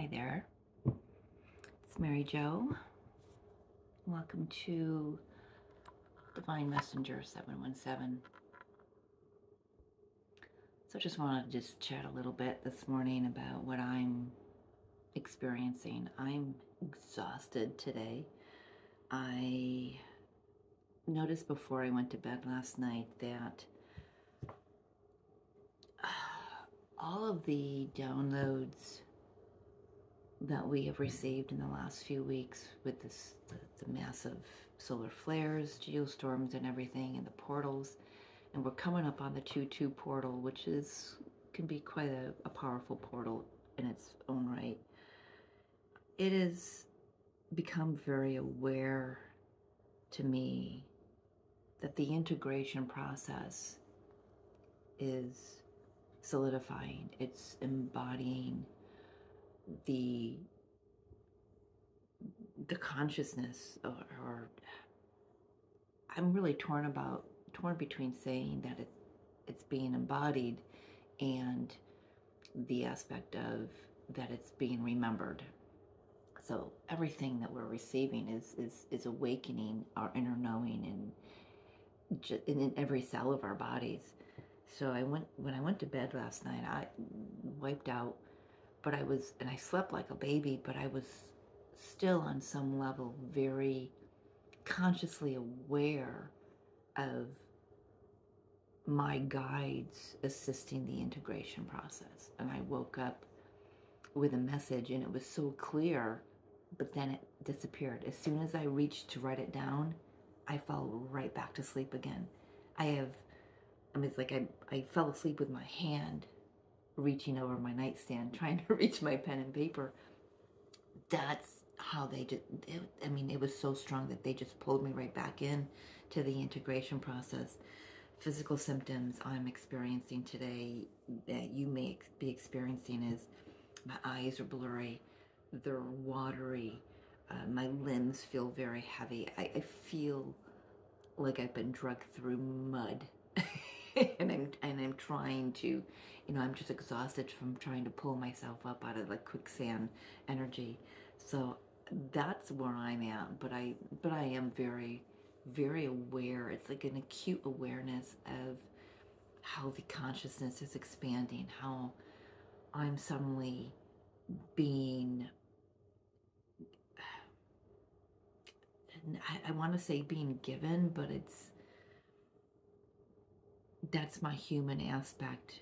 Hi there, it's Mary Jo. Welcome to Divine Messenger 717. So I just wanted to chat a little bit this morning about what I'm experiencing. I'm exhausted today. I noticed before I went to bed last night that all of the downloads that we have received in the last few weeks with the massive solar flares, geostorms and everything, and the portals, and we're coming up on the 2-2 portal, which can be quite a powerful portal in its own right. It has become very aware to me that the integration process is solidifying. It's embodying the consciousness, or I'm really torn between saying that it's being embodied and the aspect of that it's being remembered. So everything that we're receiving is awakening our inner knowing in every cell of our bodies. So when I went to bed last night, I wiped out, but I slept like a baby, but I was still on some level very consciously aware of my guides assisting the integration process. And I woke up with a message, and it was so clear, but then it disappeared. As soon as I reached to write it down, I fell right back to sleep again. It's like I fell asleep with my hand reaching over my nightstand, trying to reach my pen and paper. That's how it was so strong that they just pulled me right back in to the integration process. Physical symptoms I'm experiencing today that you may be experiencing is my eyes are blurry, they're watery, my limbs feel very heavy. I feel like I've been dragged through mud. and I'm trying to, I'm just exhausted from trying to pull myself up out of like quicksand energy. So that's where I'm at. But I am very, very aware. It's like an acute awareness of how the consciousness is expanding, how I'm suddenly being, I want to say being given, but that's my human aspect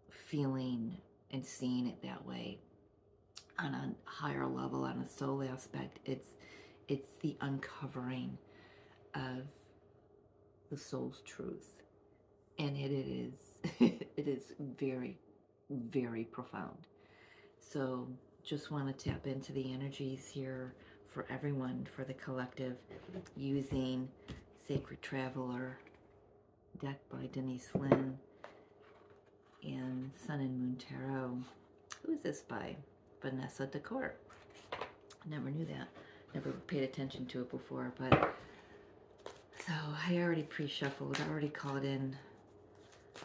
feeling and seeing it that way. On a higher level, on a soul aspect, it's the uncovering of the soul's truth, and it is it is very, very profound. So just want to tap into the energies here for everyone, for the collective, using Sacred Traveler deck by Denise Lynn and Sun and Moon Tarot. Who is this by? Vanessa Decor. I never knew that. Never paid attention to it before, but so I already pre-shuffled. I already called in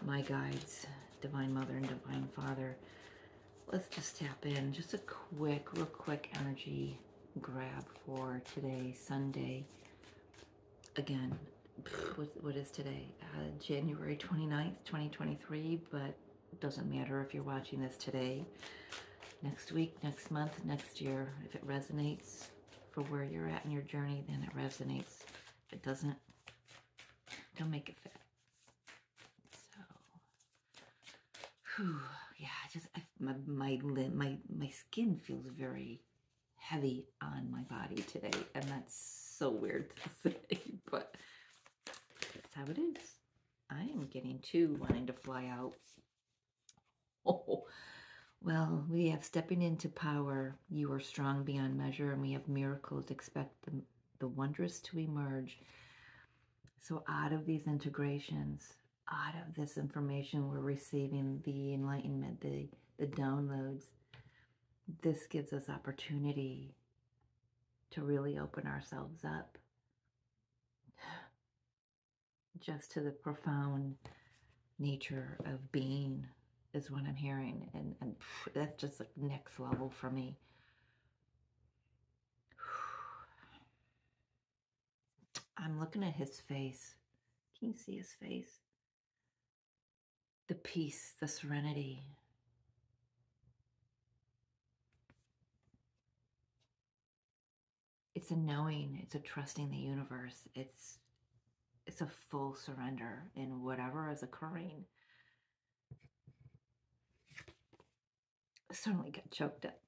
my guides, Divine Mother and Divine Father. Let's just tap in. Just a real quick energy grab for today, Sunday. Again, what is today? January 29th, 2023, but it doesn't matter if you're watching this today, next week, next month, next year. If it resonates for where you're at in your journey, then it resonates. If it doesn't, don't make it fit. So, yeah, my skin feels very heavy on my body today, and that's so weird to say, but that's how it is. I am getting wanting to fly out. Oh, well, we have stepping into power. You are strong beyond measure, and we have miracles. Expect the wondrous to emerge. So out of these integrations, out of this information we're receiving, the enlightenment, the downloads, this gives us opportunity to really open ourselves up just to the profound nature of being is what I'm hearing. And that's just like next level for me. I'm looking at his face. Can you see his face? The peace, the serenity. It's a knowing, it's a trusting the universe. It's a full surrender in whatever is occurring. I certainly got choked up.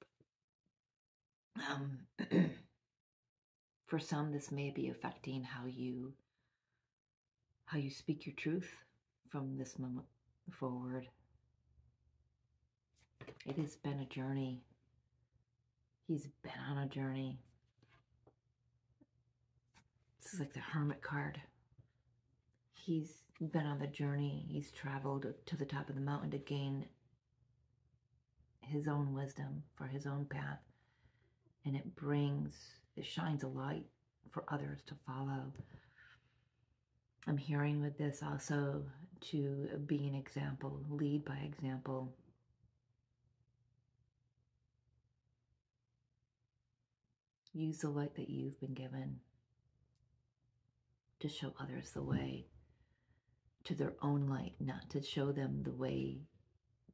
For some, this may be affecting how you speak your truth from this moment forward. It has been a journey. He's been on a journey. This is like the Hermit card. He's been on the journey. He's traveled to the top of the mountain to gain his own wisdom for his own path. And it shines a light for others to follow. I'm hearing with this also to be an example, lead by example. Use the light that you've been given to show others the way to their own light, not to show them the way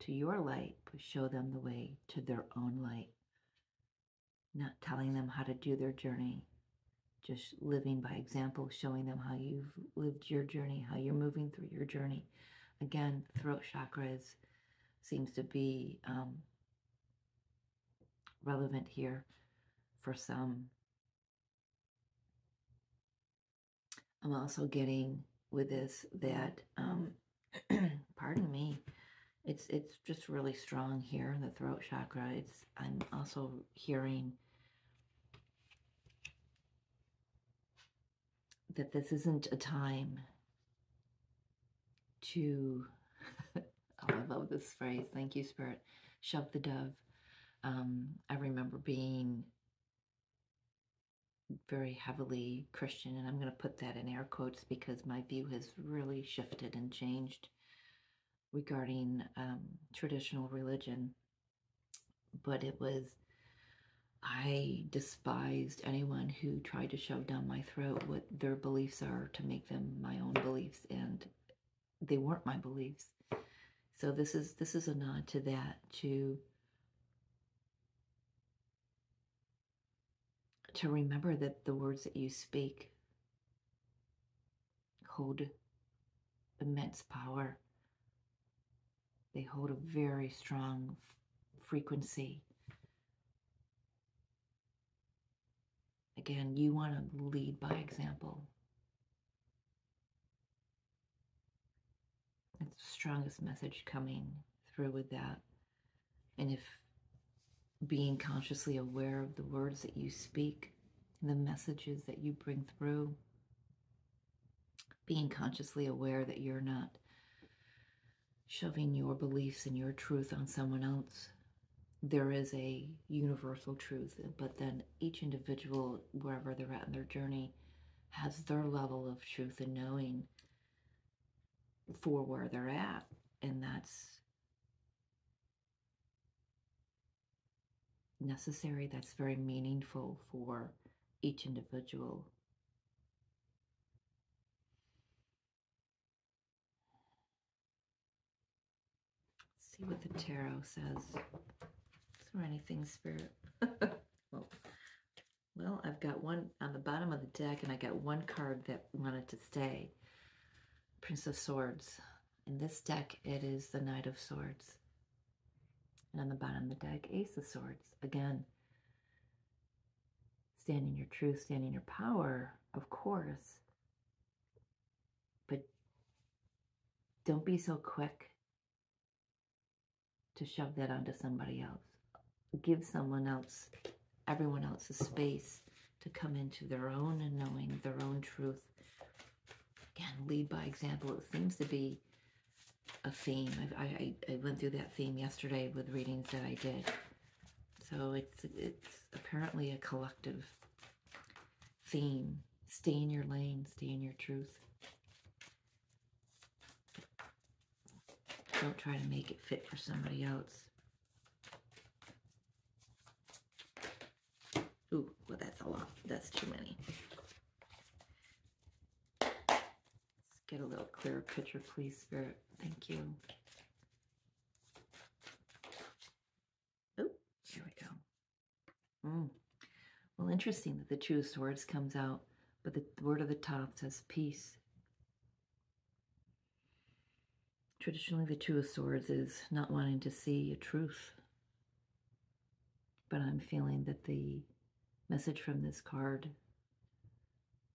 to your light, but show them the way to their own light. Not telling them how to do their journey, just living by example, showing them how you've lived your journey, how you're moving through your journey. Again, throat chakra seems to be relevant here for some. I'm also getting with this that, pardon me, it's just really strong here in the throat chakra. I'm also hearing that this isn't a time to, oh, I love this phrase, thank you, Spirit, shove the dove. I remember being very heavily Christian, and I'm going to put that in air quotes because my view has really shifted and changed regarding traditional religion. But I despised anyone who tried to shove down my throat what their beliefs are to make them my own beliefs, and they weren't my beliefs. So this is a nod to that, to remember that the words that you speak hold immense power. They hold a very strong frequency. Again, you want to lead by example. It's the strongest message coming through with that. And if being consciously aware of the words that you speak, the messages that you bring through, being consciously aware that you're not shoving your beliefs and your truth on someone else. There is a universal truth, but then each individual, wherever they're at in their journey, has their level of truth and knowing for where they're at. And that's necessary, that's very meaningful for each individual. Let's see what the tarot says. Is there anything, Spirit? Well, I've got one on the bottom of the deck, and I got one card that wanted to stay. Prince of Swords. In this deck, it is the Knight of Swords. And on the bottom of the deck, Ace of Swords. Again, stand in your truth, stand in your power, of course. But don't be so quick to shove that onto somebody else. Give someone else, everyone else, a space to come into their own and knowing their own truth. Again, lead by example. It seems to be a theme. I went through that theme yesterday with readings that I did. So it's apparently a collective theme. Stay in your lane, stay in your truth. Don't try to make it fit for somebody else. That's too many. Let's get a little clearer picture, please, Spirit. Thank you. Oh, here we go. Well, interesting that the Two of Swords comes out, but the word at the top says peace. Traditionally, the Two of Swords is not wanting to see a truth. But I'm feeling that the message from this card,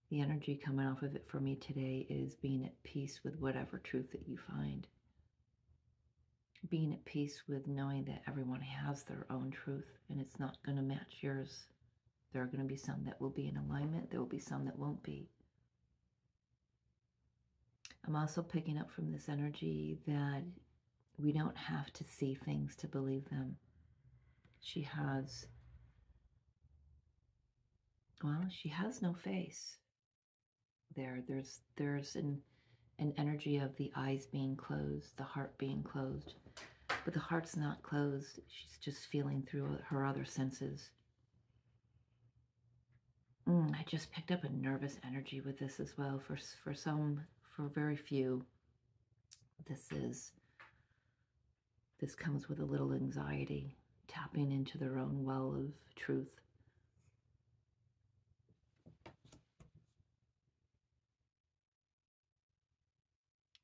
the energy coming off of it for me today, is being at peace with whatever truth that you find. Being at peace with knowing that everyone has their own truth and it's not going to match yours. There are going to be some that will be in alignment. There will be some that won't be. I'm also picking up from this energy that we don't have to see things to believe them. She has no face. There's an energy of the eyes being closed, the heart being closed. But the heart's not closed. She's just feeling through her other senses. I just picked up a nervous energy with this as well. For very few, this comes with a little anxiety, tapping into their own well of truth.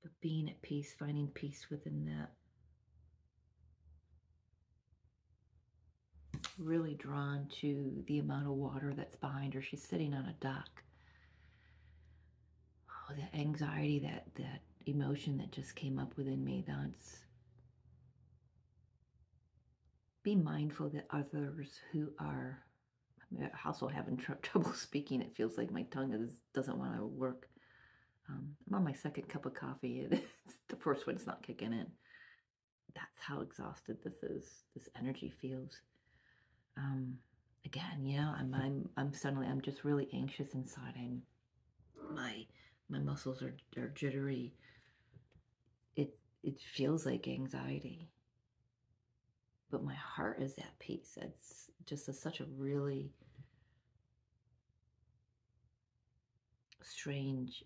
But being at peace, finding peace within that. Really drawn to the amount of water that's behind her. She's sitting on a dock. Oh, that anxiety, that emotion that just came up within me. That's be mindful that others who are, I'm also having trouble speaking. It feels like my tongue doesn't want to work. I'm on my second cup of coffee. The first one's not kicking in. That's how exhausted this is. This energy feels. Again, I'm just really anxious inside. My muscles are jittery. It feels like anxiety. But my heart is at peace. It's just such a really strange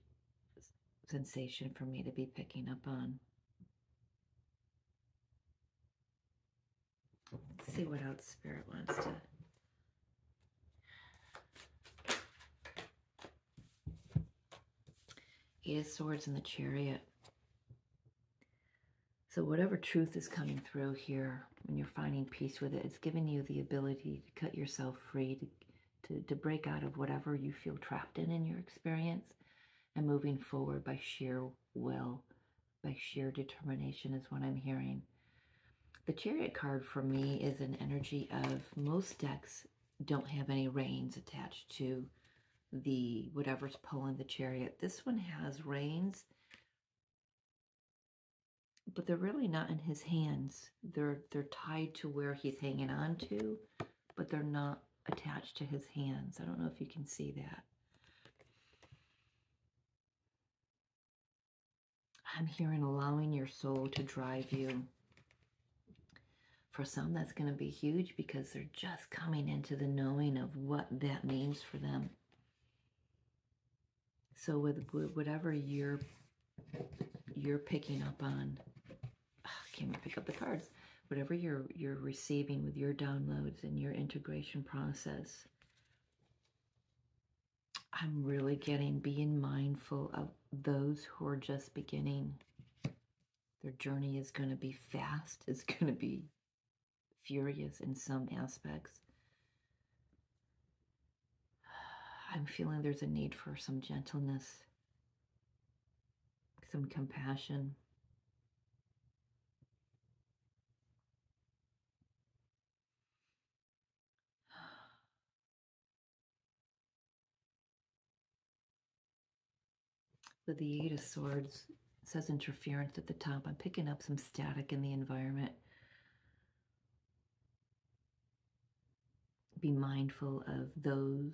sensation for me to be picking up on. Let's see what else Spirit wants to. Eight of Swords and the Chariot. So whatever truth is coming through here, when you're finding peace with it, it's giving you the ability to cut yourself free, to break out of whatever you feel trapped in your experience, and moving forward by sheer will, by sheer determination is what I'm hearing. The Chariot card for me is an energy of, most decks don't have any reins attached to the whatever's pulling the chariot. This one has reins, but they're really not in his hands. They're tied to where he's hanging on to, but they're not attached to his hands. I don't know if you can see that. I'm hearing allowing your soul to drive you. For some, that's going to be huge because they're just coming into the knowing of what that means for them. So with whatever you're picking up on, I can't even pick up the cards. Whatever you're receiving with your downloads and your integration process, I'm really being mindful of those who are just beginning. Their journey is going to be fast. It's going to be furious in some aspects. I'm feeling there's a need for some gentleness, some compassion. With the Eight of Swords, it says interference at the top. I'm picking up some static in the environment. Be mindful of those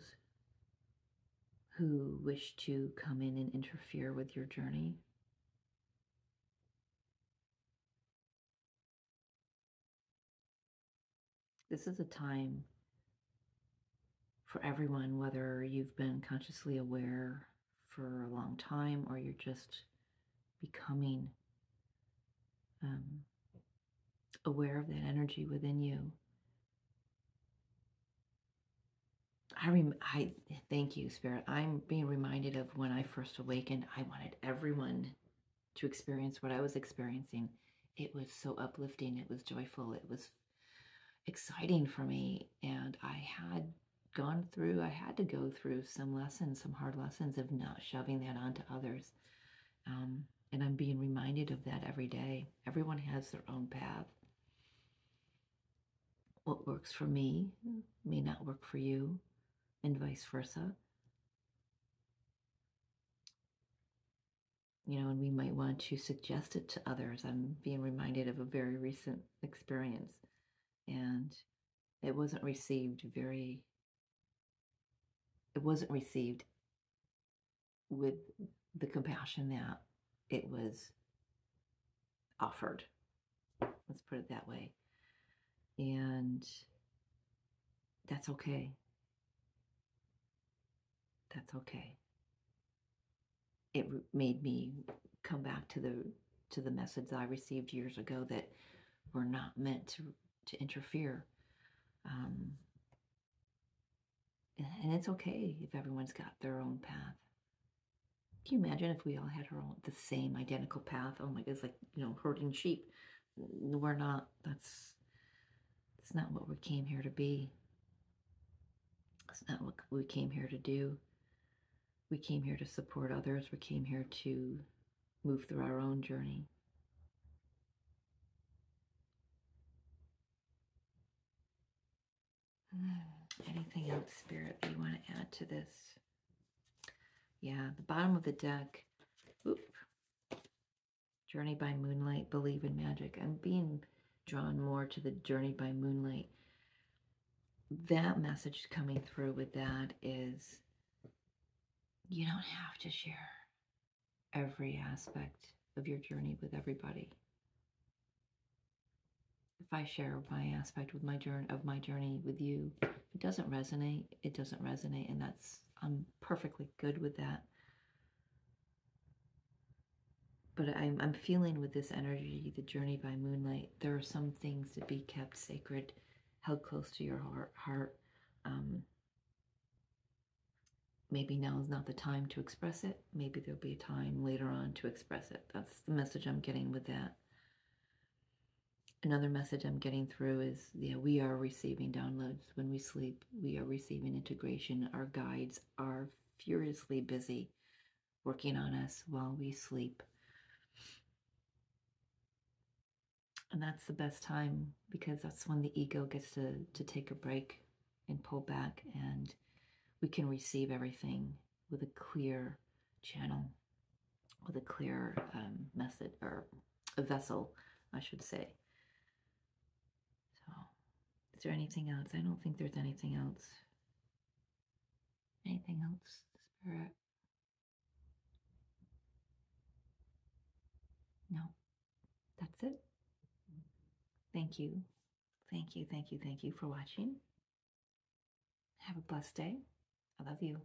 who wish to come in and interfere with your journey. This is a time for everyone, whether you've been consciously aware for a long time or you're just becoming um, aware of that energy within you. I thank you, Spirit. I'm being reminded of when I first awakened. I wanted everyone to experience what I was experiencing. It was so uplifting. It was joyful. It was exciting for me. And I had I had to go through some lessons, some hard lessons of not shoving that onto others. And I'm being reminded of that every day. Everyone has their own path. What works for me may not work for you, and vice versa. And we might want to suggest it to others. I'm being reminded of a very recent experience, and it wasn't received with the compassion that it was offered. Let's put it that way. And that's okay. That's okay. It made me come back to the message I received years ago that we're not meant to interfere. And it's okay if everyone's got their own path. Can you imagine if we all had the same identical path? Oh my God, it's like, herding sheep. We're not. That's not what we came here to be. That's not what we came here to do. We came here to support others. We came here to move through our own journey. Anything else, Spirit, that you want to add to this? Yeah, the bottom of the deck. Oop. Journey by Moonlight, Believe in Magic. I'm being drawn more to the Journey by Moonlight. That message coming through with that is you don't have to share every aspect of your journey with everybody. If I share my aspect with my journey with you, if it doesn't resonate, it doesn't resonate, and I'm perfectly good with that. But I'm feeling with this energy, the Journey by Moonlight, there are some things to be kept sacred, held close to your heart. Maybe now is not the time to express it. Maybe there'll be a time later on to express it. That's the message I'm getting with that. Another message I'm getting through is, we are receiving downloads when we sleep. We are receiving integration. Our guides are furiously busy working on us while we sleep. And that's the best time, because that's when the ego gets to take a break and pull back, and we can receive everything with a clear channel, with a clear message, or a vessel, I should say. So, is there anything else? I don't think there's anything else. Anything else, Spirit? No, that's it. Thank you. Thank you, thank you, thank you for watching. Have a blessed day. I love you.